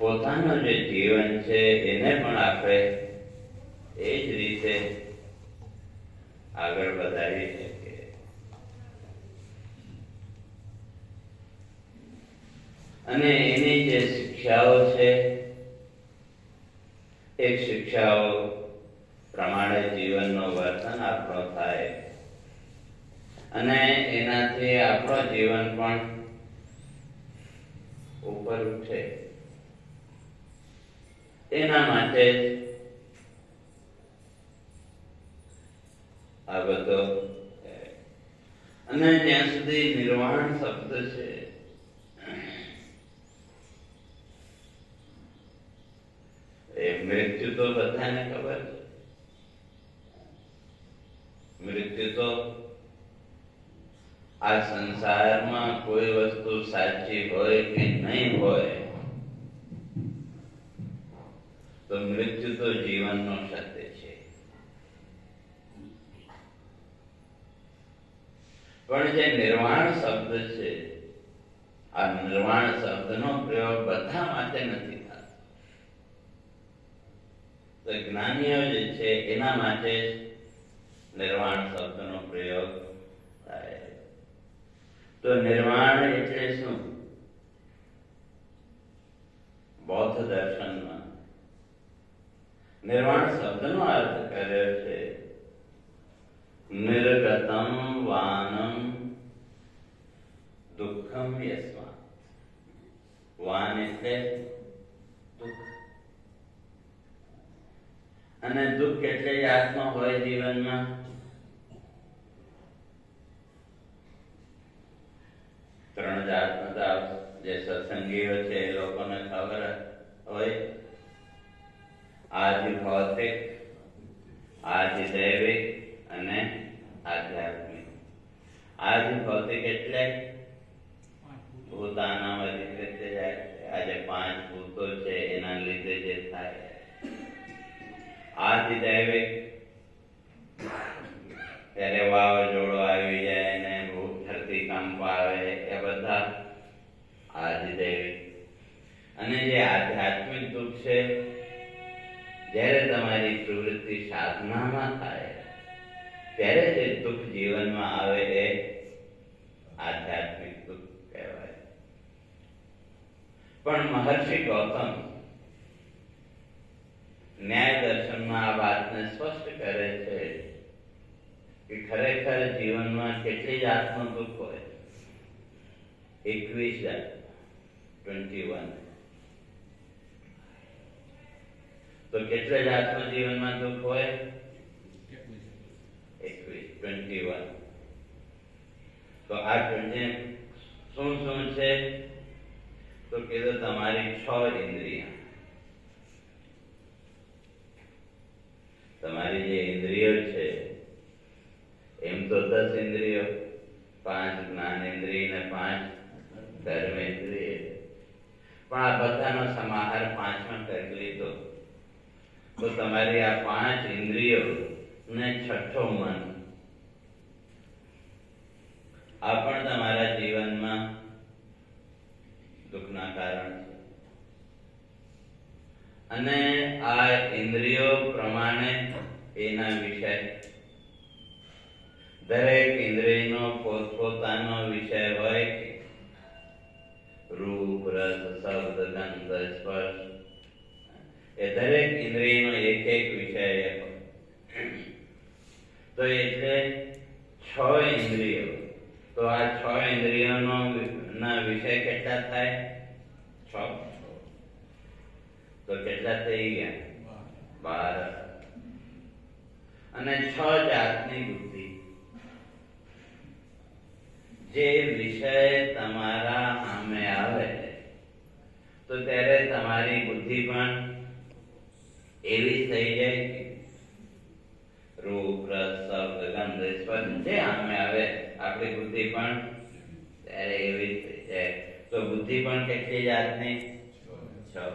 પોતાનું જે જીવન છે એને પણ આપણે એ જ રીતે આગળ વધારી શકીએ. અને એની જે શિક્ષાઓ છે એ શિક્ષાઓ પ્રમાણે જીવનનો વર્તન આપણો થાય અને એનાથી આપણો જીવન પણ ઉપર ઉઠે. એના માટે આ બધો. અને જ્યાં સુધી નિર્વાણ શબ્દ છે એ મૃત્યુ તો બધાને ખબર છે. મૃત્યુ તો આ સંસારમાં કોઈ વસ્તુ સાચી હોય કે નહીં હોય તો મૃત્યુ તો જીવનનો સત્ય છે. પણ જે નિર્વાણ શબ્દ છે આ નિર્વાણ શબ્દનો પ્રયોગ બધા માટે નથી થતો. તો જ્ઞાનીઓ જે છે એના માટે નિર્વાણ શબ્દનો પ્રયોગ થાય. તો નિર્વાણ એટલે શું? બૌદ્ધ દર્શનમાં નિર્વાણ શબ્દનો અર્થ કર્યો છે નિર્ગતમ વાનમ દુઃખમ યસ્માત. વાન એટલે દુઃખ, અને દુઃખ એટલે જાતનો હોય જીવનમાં. ત્રણ જાતના જે સત્સંગીઓ છે એ લોકોને ખબર હોય. આદિ ભૌતિક, આદિ દૈવિક અને આધ્યાત્મિક. આદિ ભૌતિક એટલે ભૂતાનામ અધિકૃત્ય જાય છે. આ જે પાંચ ભૂતો છે એના લીધે જે થાય. આદિ દૈવિક ત્યારે વાવાઝોડું આવી જાય ને ધરતી કંપ આવે એ બધા આદિ દૈવિક. અને જે આધ્યાત્મિક દુઃખ છે જ્યારે તમારી પ્રવૃત્તિ સાધનામાં થાય ત્યારે જે દુઃખ જીવનમાં આવે એ આધ્યાત્મિક દુઃખ કહેવાય. પણ મહર્ષિ ગૌતમ ન્યાય દર્શનમાં આ વાતને સ્પષ્ટ કરે છે કે ખરેખર જીવનમાં કેટલી જાતનું દુઃખ હોય. 21 જાત, 21. તો કેટલા જાતનું જીવનમાં દુઃખ હોય? 21. તો આ 20 શું છે? તો કીધું તમારી 6 ઇન્દ્રિય. તમારી જે ઇન્દ્રિયો છે એમ તો 10 ઇન્દ્રિયો, 5 જ્ઞાનેન્દ્રિય ને 5 કર્મેન્દ્રિય. પણ આ બધાનો સમાહાર 5માં કરી લીધો તો તમારી આ 5 ઇન્દ્રિયો ને છઠ્ઠો મન આ પણ તમારા જીવનમાં દુઃખના કારણ છે. અને આ ઇન્દ્રિયો પ્રમાણે એના વિષય, દરેક ઇન્દ્રિયનો પોતપોતાનો વિષય હોય કે રૂપ, રસ, શબ્દ, ગંધ, સ્પર્શ. એ દરેક ઇન્દ્રિયનો એક એક વિષય હોય. તો એટલે 6 ઇન્દ્રિયો. તો આ 6 ઇન્દ્રિયોનો ના વિષય કેટલા થાય? 6. તો કેટલા થઈ ગયા? 12. અને 6 જાતની બુદ્ધિ. જે વિષય તમારા સામે આવે તો ત્યારે તમારી બુદ્ધિ પણ એવી થઈ જાય કે રૂપ, રસ, શબ્દ, ગંધ, સ્પર્શ જે સામે આવે આપણી બુદ્ધિ પણ ત્યારે એવી થઈ જાય. તો બુદ્ધિ પણ કેટલી જાતની? 6.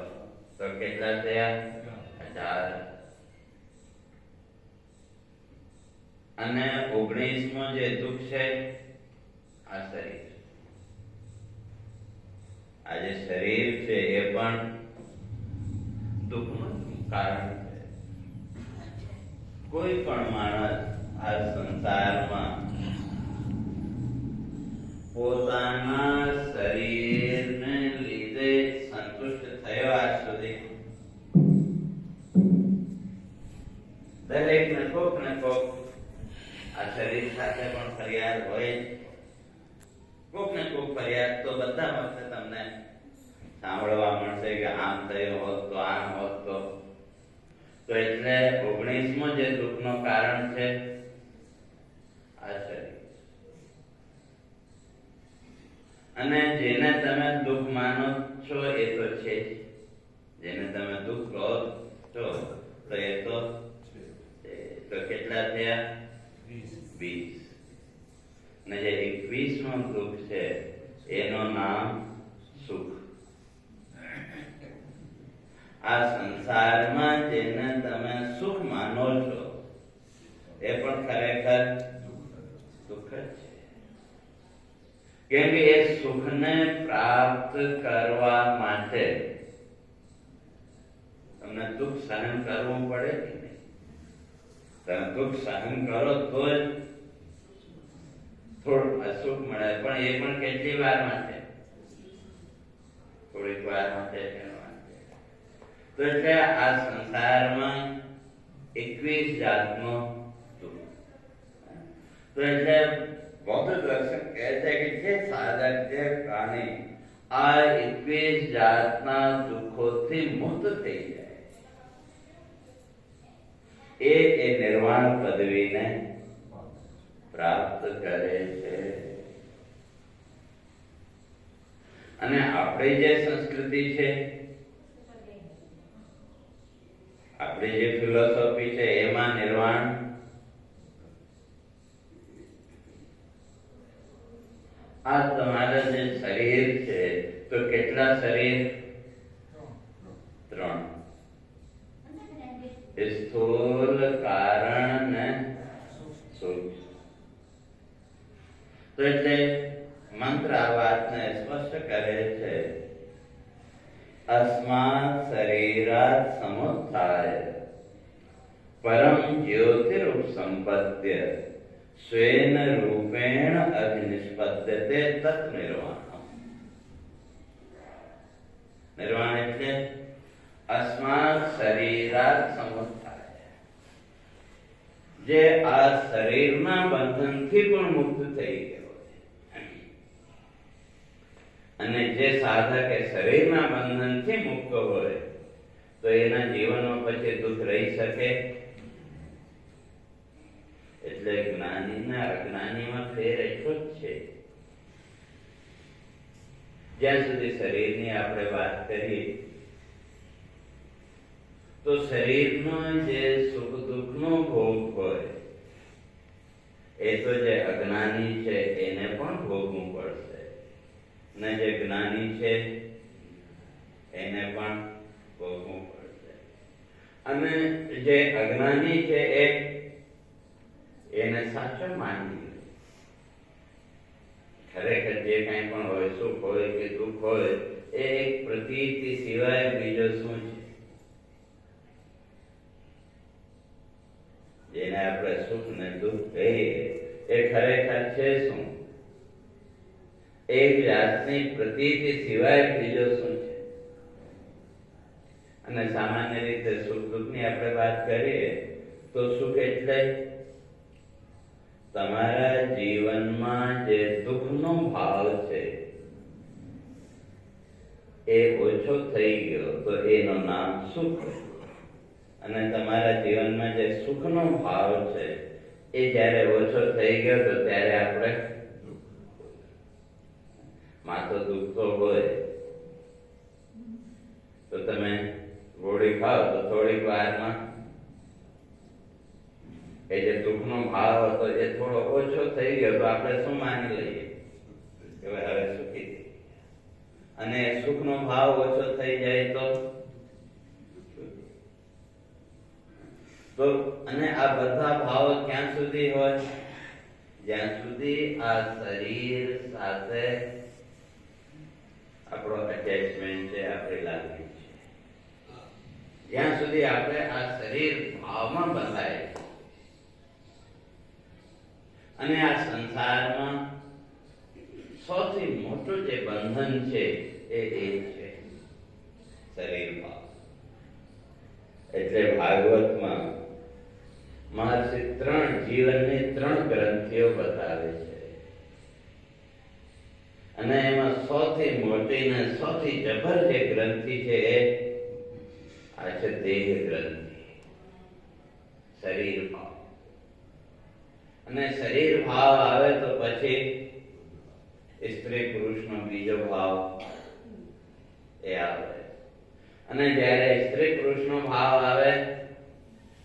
તો કેટલા થયા? 18. અને 19મો જે દુઃખ છે આ શરીર. આ જે શરીર છે એ પણ દુઃખનું કારણ છે. કોઈ પણ માણસ આ સંસારમાં પોતાના શરીરને લીધે સંતુષ્ટ થયો આજ સુધી? દરેકને કોક ને કોક આ શરીર સાથે પણ ફરિયાદ હોય. કોક ને કોક ફરિયાદ તો બધા વખતે તમને સાંભળવા મળશે કે આમ થયું હોત તો, આમ હોત તો. એટલે 19મો જે દુઃખનું કારણ છે આ શરીર. અને જેને તમે દુઃખ માનો છો એ તો છે જ. જેને તમે દુઃખ કહો છો તો એ તો કેટલા થયા? 20. અને જે 21મું દુઃખ છે એનું નામ સુખ. આ સંસારમાં જેને તમે સુખ માનો છો એ પણ ખરેખર દુઃખ જ છે. કેમ કે એ સુખને પ્રાપ્ત કરવા માટે તમને દુઃખ સહન કરવું પડે કે નહીં? તમે દુઃખ સહન કરો તો જ થોડું સુખ મળે. પણ એ પણ કેટલી વાર માટે? થોડીક વાર માટે. તો એટલે આ સંસારમાં 21 જાતનો દુઃખ. તો એટલે બૌદ્ધ દર્શન કહે છે કે જે સાધક, જે પ્રાણી આ 21 જાતના દુઃખોથી મુક્ત થઈ જાય એ નિર્વાણ પદવીને પ્રાપ્ત કરે છે. અને આપણી જે સંસ્કૃતિ છે, આપણી જે ફિલોસોફી છે એમાં નિર્વાણ આ તમારા જે શરીર છે તો કેટલા શરીર? 3. સ્થૂલ, કારણ ને સૂક્ષ્મ. તો એટલે મંત્ર આ વાતને સ્પષ્ટ કરે છે. अस्मात् शरीरात् समुत्थाय परम ज्योतिरुपसंपद्य स्वेन रूपेण अभिनिष्पद्यते तत् निर्वाणम्. निर्वाण એટલે अस्मात् शरीरात् समुत्थाय, જે આ શરીરના બંધનથી પણ મુક્ત થઈ ગયો છે. અને જે સાધક એ શરીરના બંધનથી મુક્ત હોય તો એના જીવનમાં પછી દુઃખ રહી શકે? એટલે જ્ઞાનીના અજ્ઞાનીમાં ફેર એટલો જ છે. જ્યાં સુધી શરીરની આપણે વાત કરીએ તો શરીરનો જે સુખ દુઃખનો ભોગ હોય એ તો જે અજ્ઞાની છે એને પણ ભોગવું પડશે, ને જે જ્ઞાની છે એને પણ ભોગવું પડશે. અને જે અજ્ઞાની છે એને સાચો માની ખરેખર જે કઈ પણ હોય, સુખ હોય કે દુઃખ હોય, એ એક પ્રતીતિ સિવાય બીજો શું છે? જેને આપણે સુખ ને દુઃખ કહીએ એ ખરેખર છે શું? એક જાતની પ્રતીતિ સિવાય બીજો શું છે? અને સામાન્ય રીતે સુખ દુઃખની આપણે વાત કરીએ તો સુખ એટલે તમારા જીવનમાં જે દુઃખનો ભાવ છે એ ઓછો થઈ ગયો તો એનું નામ સુખ. અને તમારા જીવનમાં જે સુખનો ભાવ છે એ જ્યારે ઓછો થઈ ગયો તો ત્યારે આપણે માથું દુખતો હોય તો તમે ગોળી ખાઓ તો થોડીક વારમાં એ જે દુઃખનો ભાવ હતો એ થોડો ઓછો થઈ ગયો તો આપણે શું માની લઈએ કે હવે સુખી થઈ. અને સુખનો ભાવ ઓછો થઈ જાય તો અને આ બધા ભાવો ક્યાં સુધી હોય? જ્યાં સુધી આ શરીર સાથે આપણો અટેચમેન્ટ છે, આપણી લાગણી છે. જ્યાં સુધી આપણે આ શરીર ભાવમાં બંધાય અને આ સંસારમાં સૌથી મોટું જે બંધન છે એ છે શરીર ભાવ. એટલે ભાગવતમાં મહર્ષિ જીવનની 3 ગ્રંથિઓ બતાવે છે અને એમાં સૌથી મોટી ને સૌથી જબર જે ગ્રંથિ છે એ આ છે દેહ ગ્રંથિ, શરીર ભાવ. અને શરીર ભાવ આવે તો પછી સ્ત્રી પુરુષનો બીજો ભાવ એ આવે. અને જ્યારે સ્ત્રી પુરુષનો ભાવ આવે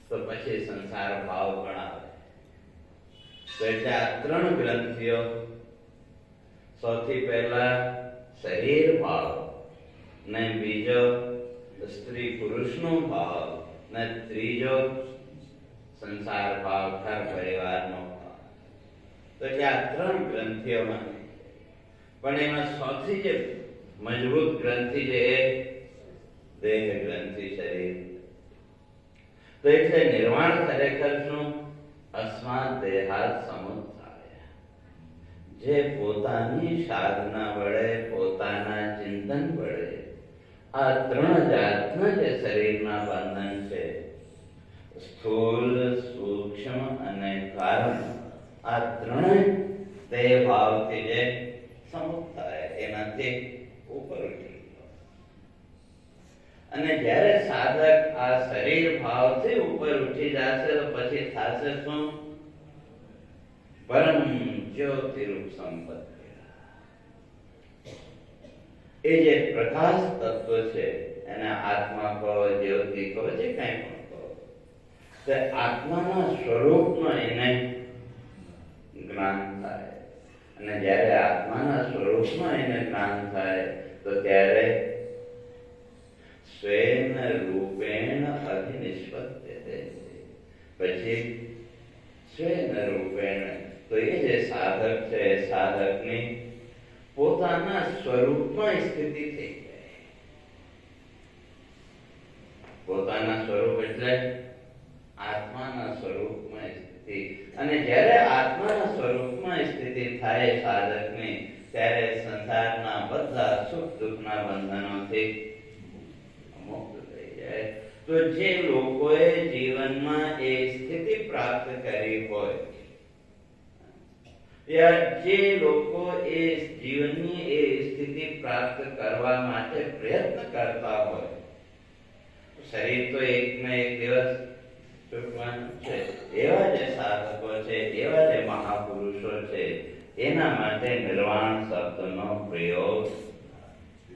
તો પછી સંસાર ભાવ પણ આવે. તો એટલે આ 3 ગ્રંથિઓ, સૌથી પહેલા શરીર ભાવ, ને બીજો સ્ત્રી પુરુષનો ભાવ, ને ત્રીજો સંસાર ભાવ, ઘર પરિવારનો ભાવ. તો એટલે આ 3 ગ્રંથિઓમાં પણ એમાં સૌથી જે મજબૂત ગ્રંથિ છે એ દેહ ગ્રંથિ, શરીર. તો એટલે નિર્વાણ ખરેખર શું? અસ્માત દેહાત સમુત્થાય. જે પોતાની સાધના વડે, પોતાના ચિંતન વડે આ 3 જાતના જે શરીરના બંધન છે, સ્થૂલ, સૂક્ષ્મ અને કારણ, આ 3 દેહ ભાવથી જે સમુત્થાય, એનાથી ઉપર ઉઠી. અને જ્યારે સાધક આ શરીર ભાવથી ઉપર ઉઠી જશે તો પછી થશે શું? પરમ જ્યોતિરૂપ સંપત્તિ. એ જે પ્રકાશ તત્વ છે એને આત્મા કહો, જ્યોતિ કહો, જે કંઈ પણ કહો, તે આત્માના સ્વરૂપનો એને જ્ઞાન થાય. અને જ્યારે આત્માના સ્વરૂપમાં એને જ્ઞાન થાય તો ત્યારે સ્વેન રૂપેણ અધિનિષ્પત્યતે. પછી સ્વેન રૂપેણ, તો એ જે સાધક છે, સાધકની પોતાના સ્વરૂપમાં સ્થિતિ થઈ જાય. પોતાના સ્વરૂપ એટલે આત્માના સ્વરૂપમાં સ્થિતિ. અને જ્યારે આત્માના સ્વરૂપમાં સ્થિતિ થાય સાધકની, ત્યારે સંસારના બધા સુખ દુઃખના બંધનોથી મુક્ત થઈ જાય. તો જે લોકોએ જીવનમાં એ સ્થિતિ પ્રાપ્ત કરી હોય, જે લોકો એ જીવનની એ સ્થિતિ પ્રાપ્ત કરવા માટે પ્રયત્ન કરતા હોય, શરીર તો એક ને એક દિવસ છૂટવાનું છે, એવા જે સાધકો છે, એવા જે મહાપુરુષો છે, એના માટે નિર્વાણ શબ્દનો પ્રયોગ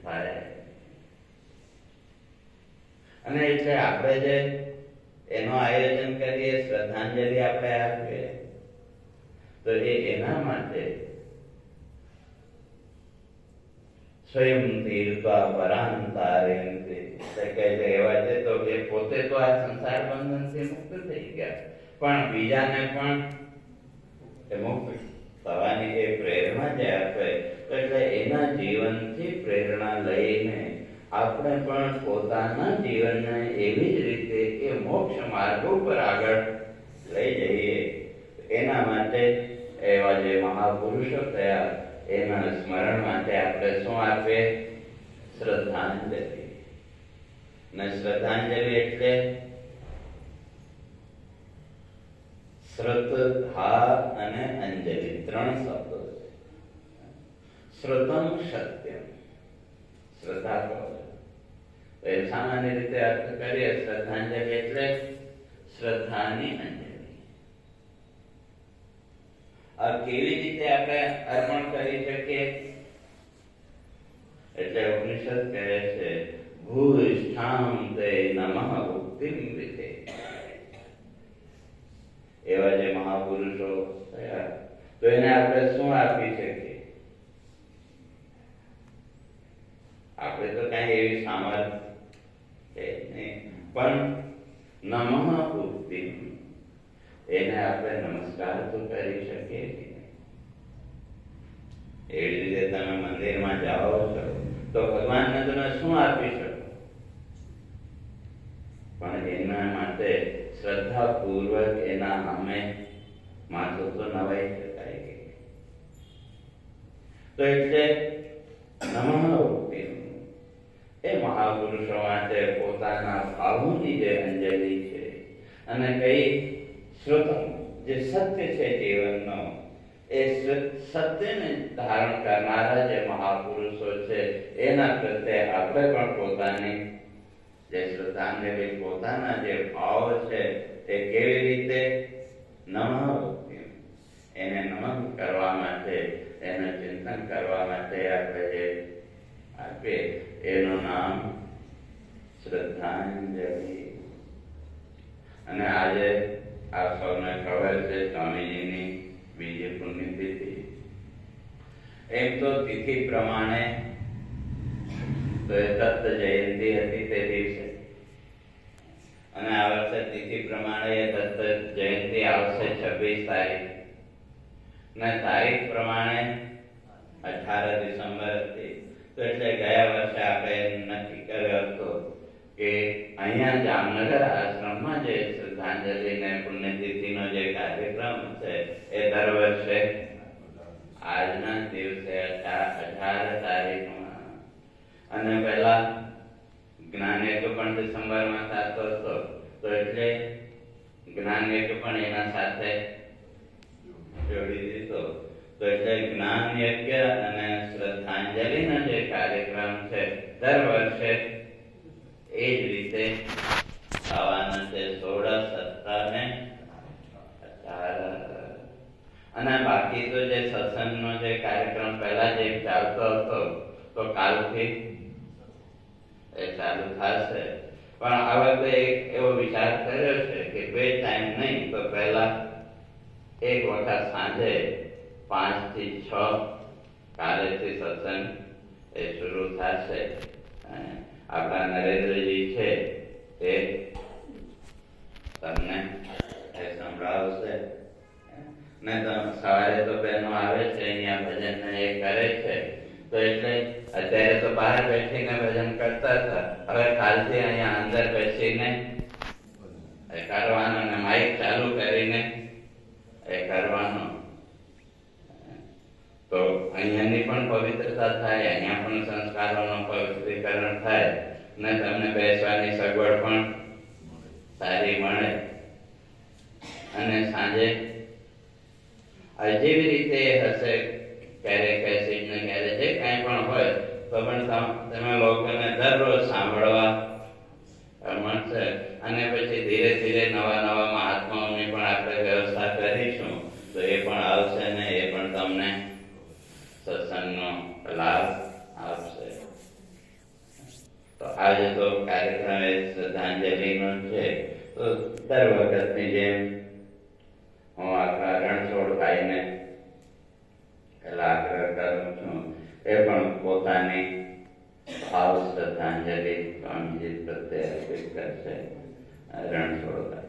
થાય. અને એટલે આપણે જે એનું આયોજન કરીએ, શ્રદ્ધાંજલિ આપણે આપીએ, તો એના માટે સ્વયં તીર્થા પરાંતારેન્દ્રિ એવા છે. તો એ પોતે તો આ સંસાર બંધનથી મુક્ત થઈ ગયા, પણ બીજાને પણ એ મુક્ત થવાની એ પ્રેરણા જે આપે, એટલે એના જીવનથી પ્રેરણા લઈને આપણે પણ પોતાના જીવનને એવી જ રીતે એ મોક્ષ માર્ગ ઉપર આગળ લઈ જઈએ. એના માટે એવા જે મહાપુરુષો થયા એના સ્મરણ માટે આપણે શું આપીએ? શ્રદ્ધાંજલિ. ને શ્રદ્ધાંજલિ એટલે શ્રદ્ધા અને અંજલિ 3 શબ્દો છે. શ્રુતમ સત્યમ, શ્રદ્ધા કહો. તો એ સામાન્ય રીતે અર્થ કરીએ શ્રદ્ધાંજલિ એટલે શ્રદ્ધાની અંજલિ. આ કેવી રીતે આપણે અર્પણ કરી શકીએ? એટલે ઉપનિષદ કહે છે ભૂષ્ઠામ તે નમઃ ભુક્તિમ વિધે. એવા જે મહાપુરુષો થયા, તો એને આપણે શું આપી શકીએ? આપણે તો કઈ એવી સામર્થ છે નહીં, પણ નમઃ ભુક્તિમ, એને આપણે નમસ્કાર તો કરી શકીએ. એવી રીતે તમે મંદિરમાં જાઓ છો તો ભગવાનને તમે શું આપી શકો? પણ એના માટે શ્રદ્ધાપૂર્વક એના સામે માથું તો નવાઈ શકાય કે. તો એટલે નમઃ એ મહાપુરુષો માટે પોતાના ભાવોની જે અંજલિ છે, અને કઈ શ્રુતમ જે સત્ય છે જીવનનો, એ સત્યને ધારણ કરનારા જે મહાપુરુષો છે એના પ્રત્યે આપણે પણ પોતાની જે શ્રદ્ધાંજલિ, પોતાના જે ભાવ છે એ કેવી રીતે નમઃ એને નમન કરવા માટે, એનું ચિંતન કરવા માટે આપણે જે આપીએ એનું નામ શ્રદ્ધાંજલિ. અને આજે આપ સૌને ખબર છે સ્વામીજીની બીજી પુણ્યતિથિ. એમ તો તિથિ પ્રમાણે તો એ દત્ત જયંતિ હતી તે દિવસે, અને આ વર્ષે તિથિ પ્રમાણે એ દત્ત જયંતિ આવશે 26 તારીખ, ને તારીખ પ્રમાણે 18 ડિસેમ્બર હતી. તો એટલે ગયા વર્ષે આપણે નક્કી કર્યો હતો કે અહીંયા જામનગર આશ્રમમાં જે શ્રદ્ધાંજલિ ને પુણ્યતિથિનો જે કાર્યક્રમ છે એ દર વર્ષે આજના દિવસે 18 તારીખમાં, અને પહેલા જ્ઞાન યજ્ઞ પણ ડિસેમ્બરમાં થતો હતો, તો એટલે જ્ઞાન યજ્ઞ પણ એના સાથે જોડી દીધો. તો એટલે જ્ઞાન યજ્ઞ અને શ્રદ્ધાંજલિનો જે કાર્યક્રમ છે દર વર્ષે એ જ રીતે થવાનો છે 16, 17 ને 18. અને બાકી તો જે સત્સંગનો જે કાર્યક્રમ પહેલા જે ચાલતો હતો તો કાલથી એ ચાલુ થશે. પણ આ વખતે એવો વિચાર કર્યો છે કે બે ટાઈમ નહીં, તો પહેલા એક વખત સાંજે 5 થી 6 કાલેથી સત્સંગ એ શરૂ થશે. આપણા નરેન્દ્રજી છે એ તમને એ સંભળાવશે. ને તો સવારે તો બહેનો આવે છે અહીંયા ભજન એ કરે છે, તો એટલે અત્યારે તો બહાર બેસીને ભજન કરતા હતા, હવે કાલથી અહીંયા અંદર બેસીને એ કરવાનું, અને માઇક ચાલુ કરીને એ કરવાનું. તો અહીંયાની પણ પવિત્રતા થાય, અહીંયા પણ સંસ્કારોનું પવિત્રીકરણ થાય, ને તમને બેસવાની સગવડ પણ સારી મળે. અને સાંજે જેવી રીતે હશે, ક્યારેક એસિડ ને ક્યારેક જે કાંઈ પણ હોય તો પણ તમે લોકોને દરરોજ સાંભળવા મળશે. અને પછી ધીરે ધીરે નવા નવા મહાત્માઓની પણ આપણે વ્યવસ્થા કરીશું, તો એ પણ આવશે ને એ પણ તમને સત્સંગનો લાભ આપશે. તો આજે તો કાર્યક્રમ એ શ્રદ્ધાંજલિનો છે. તો દર વખતની જેમ હું આપણા રણછોડભાઈને આગ્રહ કરું છું, એ પણ પોતાની ભાવ શ્રદ્ધાંજલિ સ્વામીજી પ્રત્યે અર્પિત કરશે. રણછોડભાઈ.